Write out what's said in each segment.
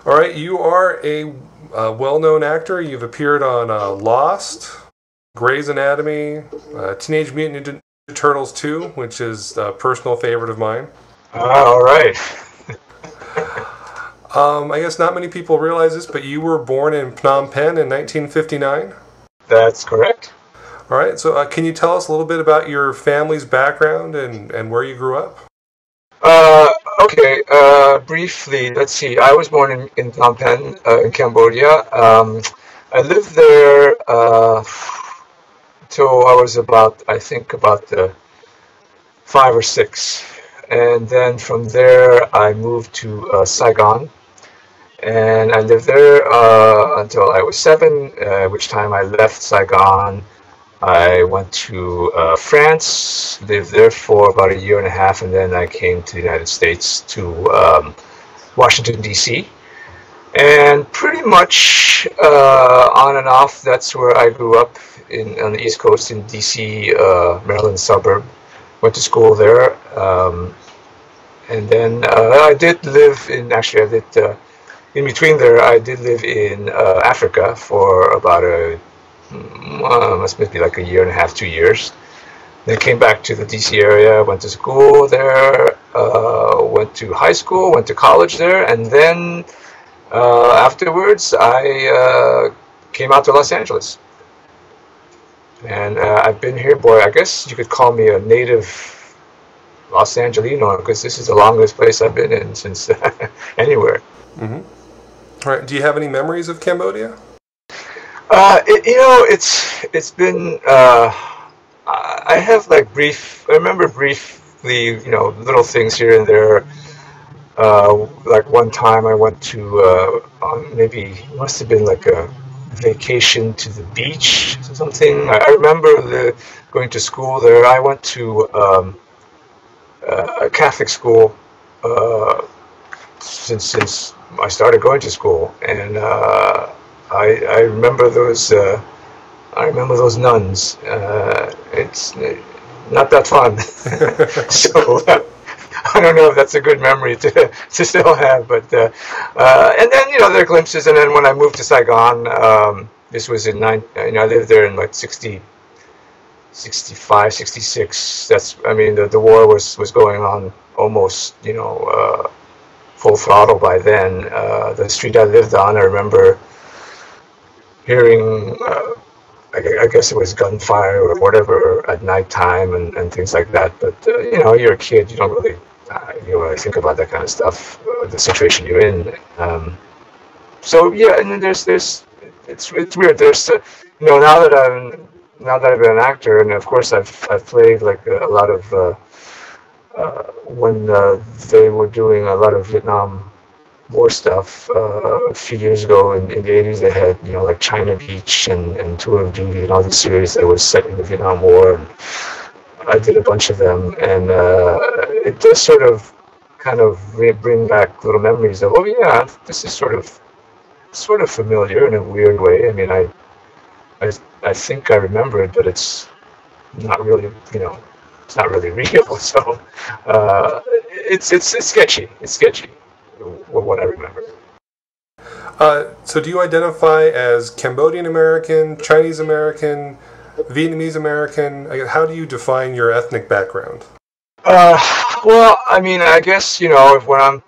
All right, you are a well-known actor. You've appeared on Lost, Grey's Anatomy, Teenage Mutant Ninja Turtles II, which is a personal favorite of mine. All right. I guess not many people realize this, but you were born in Phnom Penh in 1959. That's correct. All right, so can you tell us a little bit about your family's background and where you grew up? Okay, briefly, let's see. I was born in Phnom Penh, in Cambodia. I lived there till I was I think, about 5 or 6. And then from there, I moved to Saigon. And I lived there until I was 7, at which time I left Saigon. I went to France, lived there for about 1.5 years, and then I came to the United States to Washington, D.C. And pretty much on and off, that's where I grew up on the East Coast in D.C., Maryland suburb. Went to school there. And then I did live in between there, I did live in Africa for about must be like 1.5 years, 2 years. Then came back to the DC area, went to school there, went to high school, went to college there, and then afterwards I came out to Los Angeles. And I've been here, boy, I guess you could call me a native Los Angelino, because this is the longest place I've been in since anywhere. Mm-hmm. All right. Do you have any memories of Cambodia? It's been. I have I remember briefly, little things here and there. Like one time I went to maybe it must have been like a vacation to the beach or something. I remember going to school there. I went to a Catholic school since I started going to school, and I remember those. I remember those nuns. It's not that fun. So I don't know if that's a good memory to still have. But and then there are glimpses. And then when I moved to Saigon, this was in I lived there in like 65, 66. The war was going on almost full throttle by then. The street I lived on, I remember hearing, I guess it was gunfire or whatever at nighttime and things like that. But you're a kid, you don't really think about that kind of stuff, the situation you're in. So yeah, and then there's it's weird. There's now that I've been an actor, and of course I've played like a lot of when they were doing a lot of Vietnam War stuff a few years ago in the 80s. They had like China Beach and Tour of Duty and all these series that was set in the Vietnam War, and I did a bunch of them, and it does sort of kind of bring back little memories of, oh yeah, this is sort of familiar in a weird way. I mean, I think I remember it, but it's not really, it's not really real. So it's sketchy. It's sketchy, what I remember. So do you identify as Cambodian-American, Chinese-American, Vietnamese-American? How do you define your ethnic background? Well, I mean, I guess, when I'm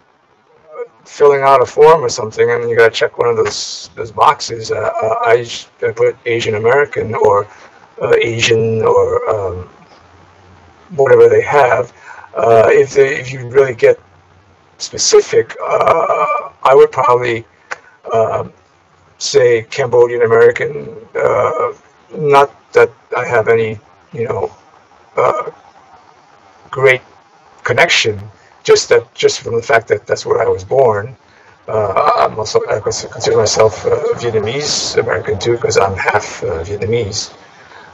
filling out a form or something, and you got to check one of those boxes, I put Asian American or Asian or whatever they have. If you really get specific, I would probably say Cambodian American. Not that I have any, great connection. Just from the fact that that's where I was born. I consider myself Vietnamese American too, because I'm half Vietnamese.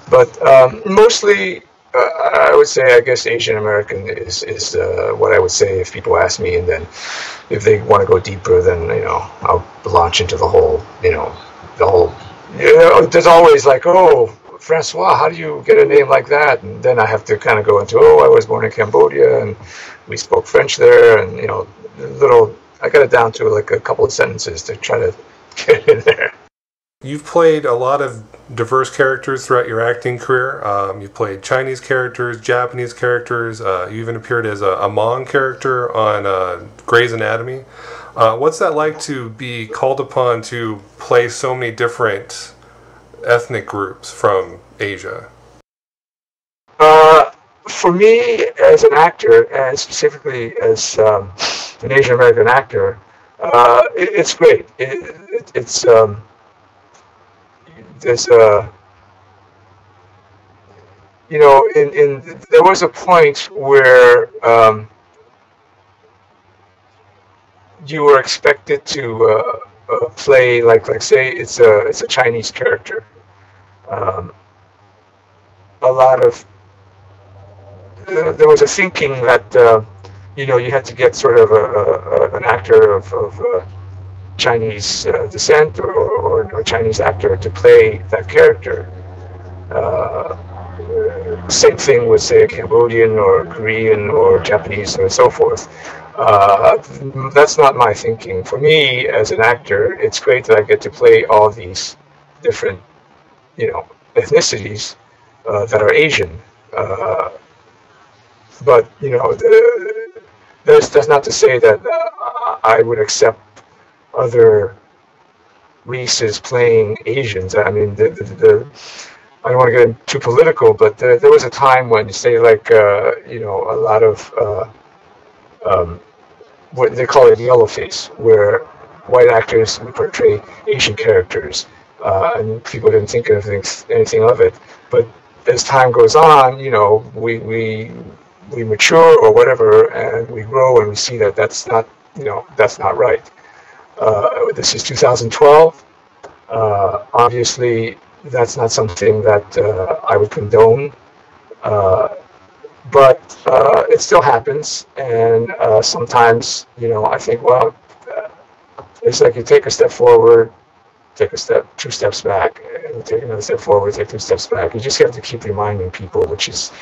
But mostly, I would say, I guess Asian American is what I would say if people ask me, and then if they want to go deeper, then I'll launch into the whole. There's always like, oh, François, how do you get a name like that? And then I have to kind of go into, I was born in Cambodia and we spoke French there, and little I got it down to like a couple of sentences to try to get it in there. You've played a lot of diverse characters throughout your acting career. You've played Chinese characters, Japanese characters. You even appeared as a Hmong character on Grey's Anatomy. What's that like to be called upon to play so many different ethnic groups from Asia? For me, as an actor, and specifically as an Asian American actor, it's great. It's there's there was a point where you were expected to play like say it's a Chinese character. A lot of there was a thinking that you had to get sort of an actor of Chinese descent or a Chinese actor to play that character. Same thing with, say, a Cambodian or Korean or Japanese and so forth. That's not my thinking. For me, as an actor, it's great that I get to play all these different, ethnicities that are Asian. But that's not to say that I would accept other races playing Asians. I mean, I don't want to get too political, but there was a time when, say, like, a lot of what they call it yellowface, where white actors would portray Asian characters, and people didn't think of anything of it. But as time goes on, we mature or whatever, and we grow, and we see that that's not right. This is 2012. Obviously, that's not something that I would condone, but it still happens, and sometimes, I think, well, it's like you take a step forward, take two steps back, and take another step forward, take 2 steps back. You just have to keep reminding people, which is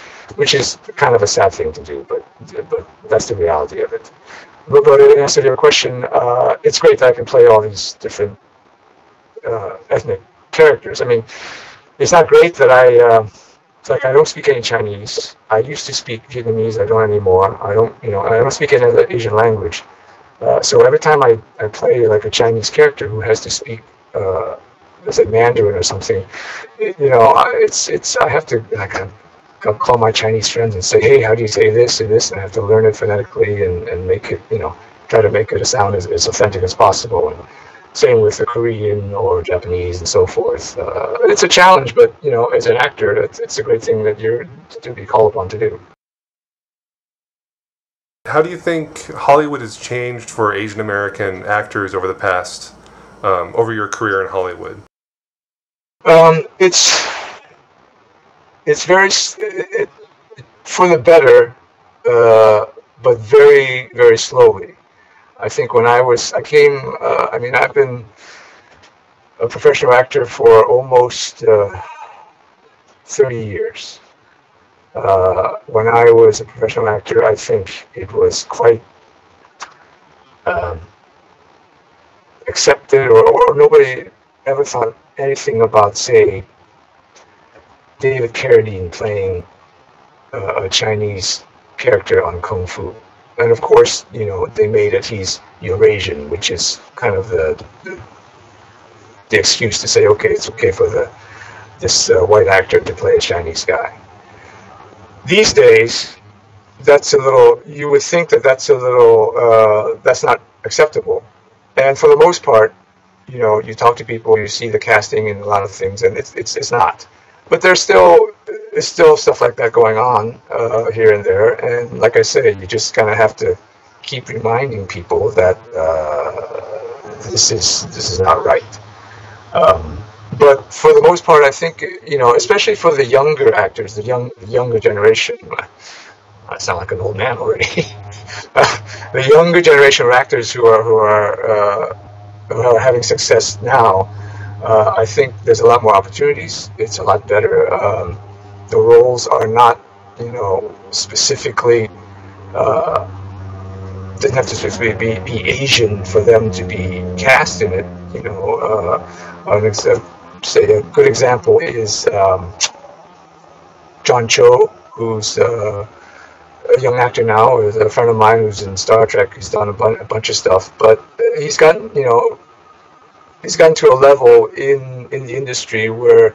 kind of a sad thing to do, but that's the reality of it. But in answer to your question, it's great that I can play all these different ethnic characters. I mean, it's not great that I don't speak any Chinese. I used to speak Vietnamese. I don't anymore. I don't speak any other Asian language. So every time I play like a Chinese character who has to speak, let's say Mandarin or something, I have to I'll call my Chinese friends and say, hey, how do you say this and this? And I have to learn it phonetically and make it, try to make it sound as authentic as possible. And same with the Korean or Japanese and so forth. It's a challenge, but, as an actor, it's a great thing that you're to be called upon to do. How do you think Hollywood has changed for Asian American actors over the past, over your career in Hollywood? It's very for the better, but very, very slowly. I think when I've been a professional actor for almost 30 years. When I was a professional actor, I think it was quite accepted, or nobody ever thought anything about, say, David Carradine playing a Chinese character on Kung Fu. And of course, they made it he's Eurasian, which is kind of the excuse to say, okay, it's okay for this white actor to play a Chinese guy. These days, you would think that's that's not acceptable. And for the most part, you talk to people, you see the casting and a lot of things, and it's not. But there's still stuff like that going on here and there, and like I say, you just kind of have to keep reminding people that this is not right. But for the most part, I think especially for the younger actors, the younger generation. I sound like an old man already. The younger generation of actors who are having success now. I think there's a lot more opportunities. It's a lot better. The roles are not, specifically doesn't have to specifically be Asian for them to be cast in it. You know, say a good example is John Cho, who's a young actor now, is a friend of mine who's in Star Trek. He's done a bunch of stuff, but he's gotten to a level in the industry where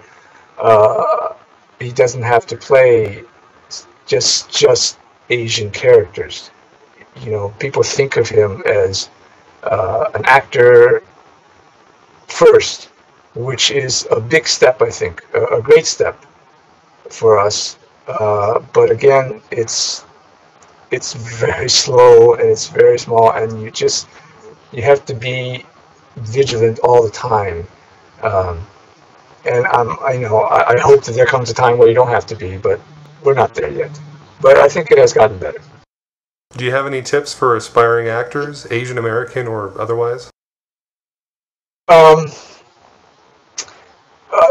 he doesn't have to play just Asian characters. You know, people think of him as an actor first, which is a big step, I think, a great step for us. But again, it's very slow and it's very small, and you have to be vigilant all the time. And I hope that there comes a time where you don't have to be, but we're not there yet. But I think it has gotten better. Do you have any tips for aspiring actors, Asian American or otherwise?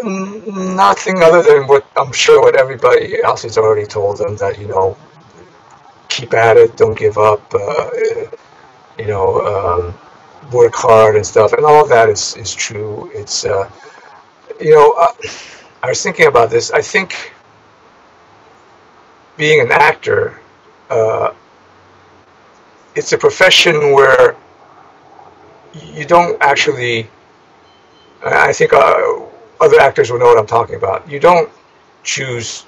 Nothing other than what everybody else has already told them, that, you know, keep at it, don't give up, work hard and stuff, and all of that is true. It's, I was thinking about this. I think being an actor, it's a profession where you don't actually, I think other actors will know what I'm talking about. You don't choose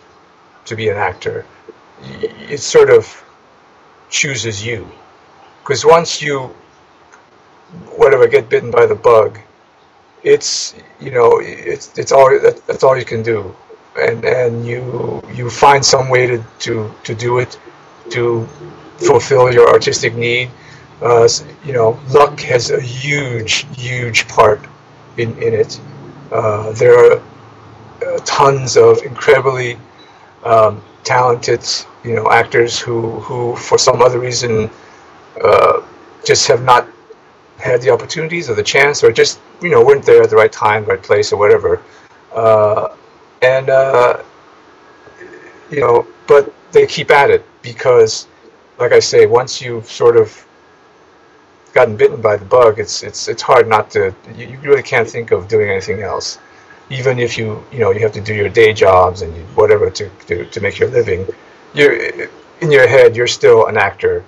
to be an actor. It sort of chooses you. Because once you, get bitten by the bug, that's all you can do. And you find some way to do it, to fulfill your artistic need. Luck has a huge part in it. There are tons of incredibly talented, actors who for some other reason just have not had the opportunities or the chance, or just weren't there at the right time, right place, or whatever. But they keep at it because, like I say, once you've sort of gotten bitten by the bug, it's hard not to. You really can't think of doing anything else, even if you have to do your day jobs and whatever to make your living. You're in your head, you're still an actor,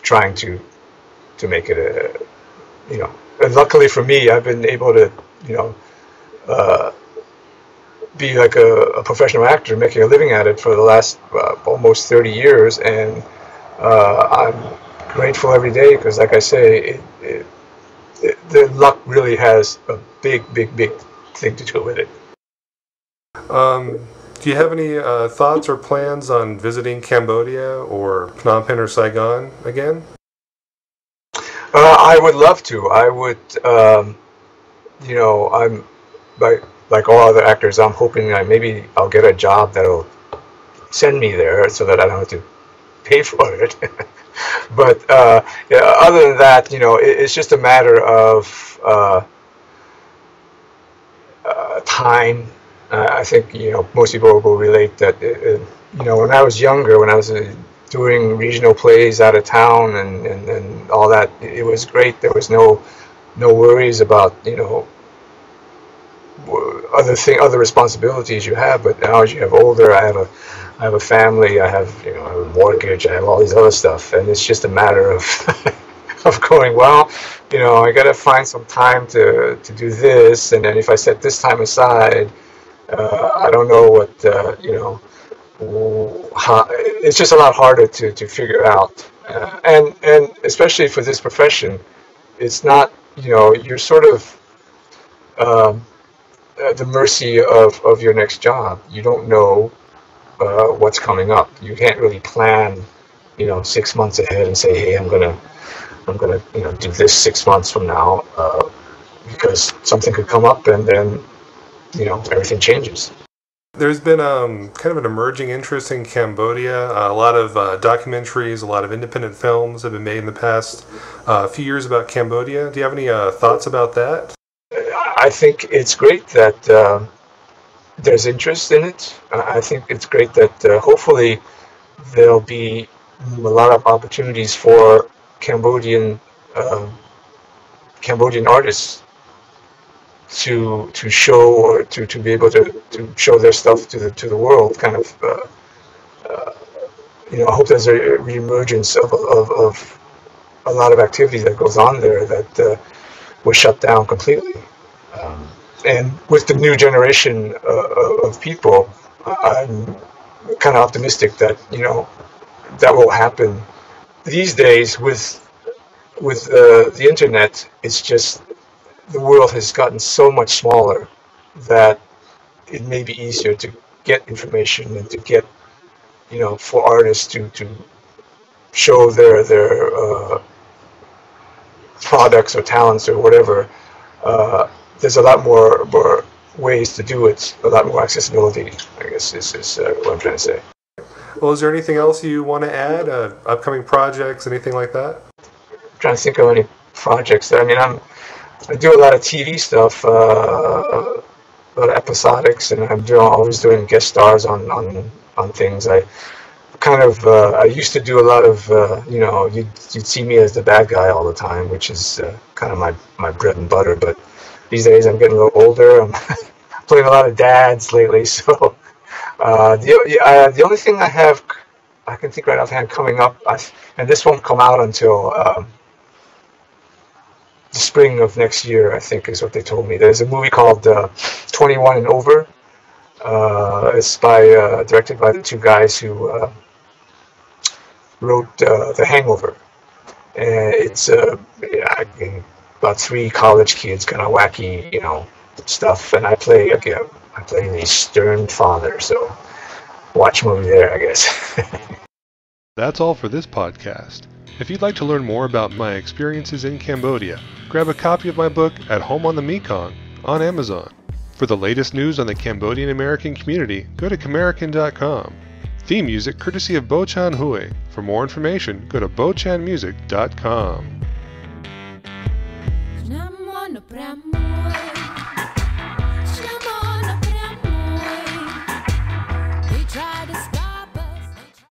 trying to make it And luckily for me, I've been able to be like a professional actor, making a living at it for the last almost 30 years, and I'm grateful every day because, like I say, the luck really has a big thing to do with it. Do you have any thoughts or plans on visiting Cambodia or Phnom Penh or Saigon again? I would love to. I would, I'm like all other actors, I'm hoping that maybe I'll get a job that'll send me there so that I don't have to pay for it. But other than that, it's just a matter of time. I think most people will relate that. When I was younger, when I was doing regional plays out of town and all that, it was great. There was no worries about other responsibilities you have. But now as you have older, I have a family, I have a mortgage, I have all these other stuff, and it's just a matter of of going, well, I got to find some time to do this, and then if I set this time aside, I don't know what how, it's just a lot harder to figure out, and especially for this profession, it's not you're sort of at the mercy of your next job. You don't know what's coming up. You can't really plan 6 months ahead and say, hey, I'm gonna do this 6 months from now, because something could come up and then everything changes. There's been kind of an emerging interest in Cambodia. A lot of documentaries, a lot of independent films have been made in the past few years about Cambodia. Do you have any thoughts about that? I think it's great that there's interest in it. I think it's great that hopefully there'll be a lot of opportunities for Cambodian artists to show, or to be able to show their stuff to the world. Kind of, I hope there's a reemergence of a lot of activity that goes on there that was shut down completely. And with the new generation of people, I'm kind of optimistic that that will happen. These days, with the internet, it's just the world has gotten so much smaller that it may be easier to get information and to get for artists to show their products or talents or whatever. There's a lot more ways to do it, a lot more accessibility, I guess is what I'm trying to say. Well, is there anything else you want to add? Upcoming projects, anything like that? I'm trying to think of any projects. I mean, I do a lot of TV stuff, a lot of episodics, and I'm always doing guest stars on things. I used to do a lot of, you'd see me as the bad guy all the time, which is kind of my bread and butter. But these days I'm getting a little older. I'm playing a lot of dads lately. So the only thing I can think right offhand coming up, and this won't come out until the spring of next year, I think is what they told me. There's a movie called 21 and Over. It's directed by the two guys who wrote The Hangover. And it's about 3 college kids, kind of wacky, stuff. And I play the stern father. So watch movie there, I guess. That's all for this podcast. If you'd like to learn more about my experiences in Cambodia, grab a copy of my book At Home on the Mekong on Amazon. For the latest news on the Cambodian-American community, go to Khmerican.com. Theme music courtesy of Bochan Hui. For more information, go to bochanmusic.com.